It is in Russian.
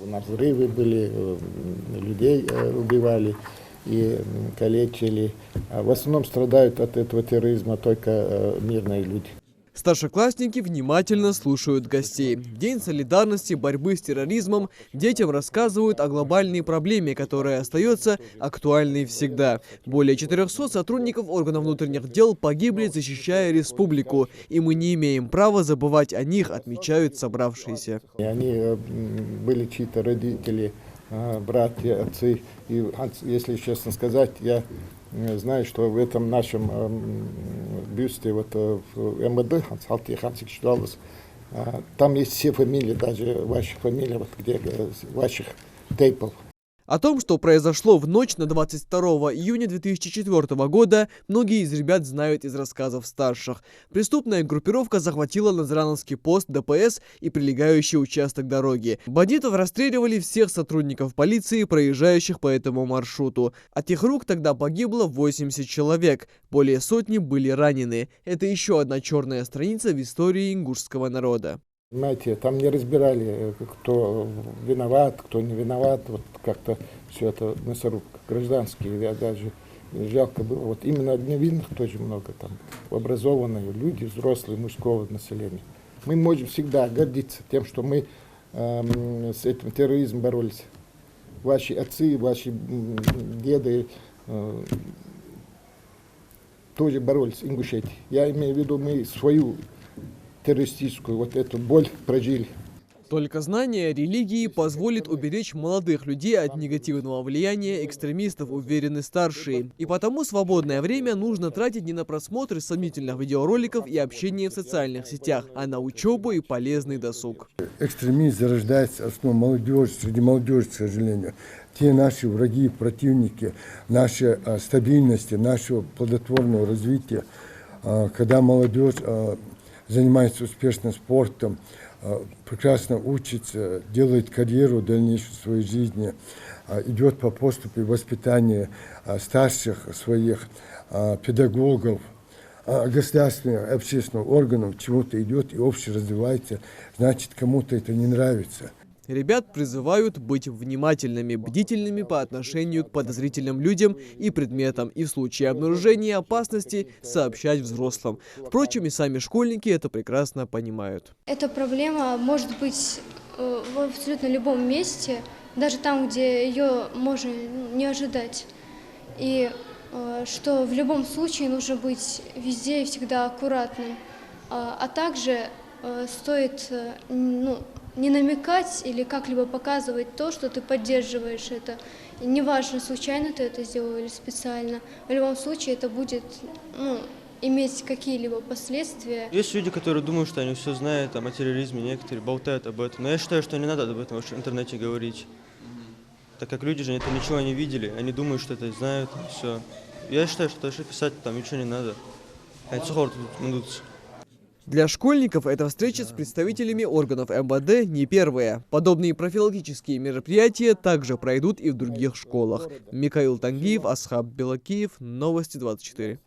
на взрывы были, людей убивали и калечили. А в основном страдают от этого терроризма только мирные люди. Старшеклассники внимательно слушают гостей. В День солидарности, борьбы с терроризмом детям рассказывают о глобальной проблеме, которая остается актуальной всегда. Более 400 сотрудников органов внутренних дел погибли, защищая республику. И мы не имеем права забывать о них, отмечают собравшиеся. И они были чьи-то родители, братья, отцы. И, если честно сказать, я знаю, что в этом нашем бюсте вот, в МВД, там есть все фамилии, даже ваши фамилии, вот, где ваших тейпов. О том, что произошло в ночь на 22 июня 2004 года, многие из ребят знают из рассказов старших. Преступная группировка захватила Назрановский пост ДПС и прилегающий участок дороги. Бандитов расстреливали всех сотрудников полиции, проезжающих по этому маршруту. От их рук тогда погибло 80 человек, более сотни были ранены. Это еще одна черная страница в истории ингушского народа. Понимаете, там не разбирали, кто виноват, кто не виноват. Вот как-то все это мясорубка гражданские. Я даже жалко было. Вот именно невинных тоже много там. Образованные люди, взрослые, мужского населения. Мы можем всегда гордиться тем, что мы с этим терроризмом боролись. Ваши отцы, ваши деды тоже боролись, ингушети. Я имею в виду, мы свою террористическую вот эту боль прожили. Только знание религии позволит уберечь молодых людей от негативного влияния экстремистов, уверены старшие. И потому свободное время нужно тратить не на просмотр сомнительных видеороликов и общение в социальных сетях, а на учебу и полезный досуг. Экстремизм зарождается основной молодежи, среди молодежи, к сожалению. Те наши враги, противники, нашей стабильности, нашего плодотворного развития, когда молодежь занимается успешным спортом, прекрасно учится, делает карьеру дальнейшую в своей жизни, идет по поступу воспитания старших своих педагогов, государственных, общественных органов, чему-то идет и общее развивается, значит, кому-то это не нравится. Ребят призывают быть внимательными, бдительными по отношению к подозрительным людям и предметам, и в случае обнаружения опасности сообщать взрослым. Впрочем, и сами школьники это прекрасно понимают. Эта проблема может быть в абсолютно любом месте, даже там, где ее можно не ожидать. И что в любом случае нужно быть везде и всегда аккуратным. А также стоит не намекать или как-либо показывать то, что ты поддерживаешь это. И неважно, случайно ты это сделал или специально. В любом случае это будет иметь какие-либо последствия. Есть люди, которые думают, что они все знают о терроризме, некоторые болтают об этом. Но я считаю, что не надо об этом в интернете говорить. Так как люди же это ничего не видели, они думают, что это знают, все. Я считаю, что даже писать там ничего не надо. Для школьников эта встреча с представителями органов МВД не первая. Подобные профилактические мероприятия также пройдут и в других школах. Микаил Тангиев, Асхаб Белакиев, Новости 24.